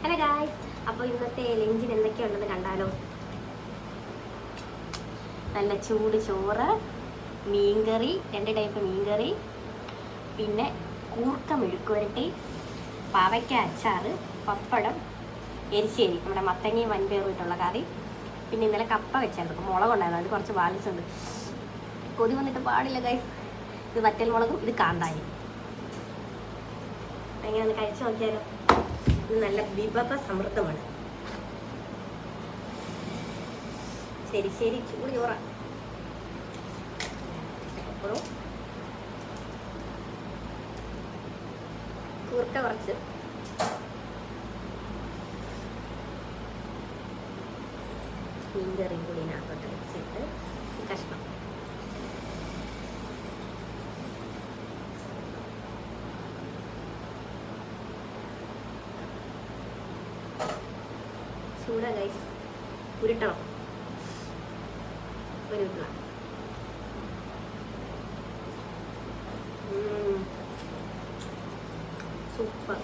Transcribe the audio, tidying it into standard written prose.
Hello guys, അപ്പോൾ ഇന്നത്തെ ലഞ്ചിന് എന്തൊക്കെയുണ്ടെന്ന് കണ്ടാലോ. നല്ല ചൂട് ചോറ്, മീൻകറി, 2 ടൈപ്പ് മീൻകറി, പിന്നെ കൂർക്ക മെഴുക്കുവരട്ടി, പാവയ്ക്ക അച്ചാർ, പപ്പടം, എരിശ്ശേരി, നമ്മുടെ മത്തങ്ങയും വൻപയറും ഇട്ടുള്ള കറി, പിന്നെ ഇന്നലെ കപ്പ വെച്ചായിരുന്നു, മുളകുണ്ടായിരുന്നു, അത് കുറച്ച് ബാലൻസ് ഉണ്ട്. കൊതി വന്നിട്ട് പാടില്ല ഗൈസ്. ഇത് വറ്റൽ മുളകും, ഇത് കാന്താരി. എങ്ങനെ ഒന്ന് കഴിച്ചു നോക്കിയാലോ. ഇത് നല്ല വിഭവ സമൃദ്ധമാണ്. ശരി ശരി, ചൂട് ചോറ. അപ്പോഴും കൂർക്ക കുറച്ച്, മീൻകറിയും കൂടി ഇതിനകത്തോട്ട് വെച്ചിട്ട് കഷ്ണം. ചൂട ഗൈസ്, ഉരുട്ടണം. ഒരു ഉരുള. സൂപ്പർ.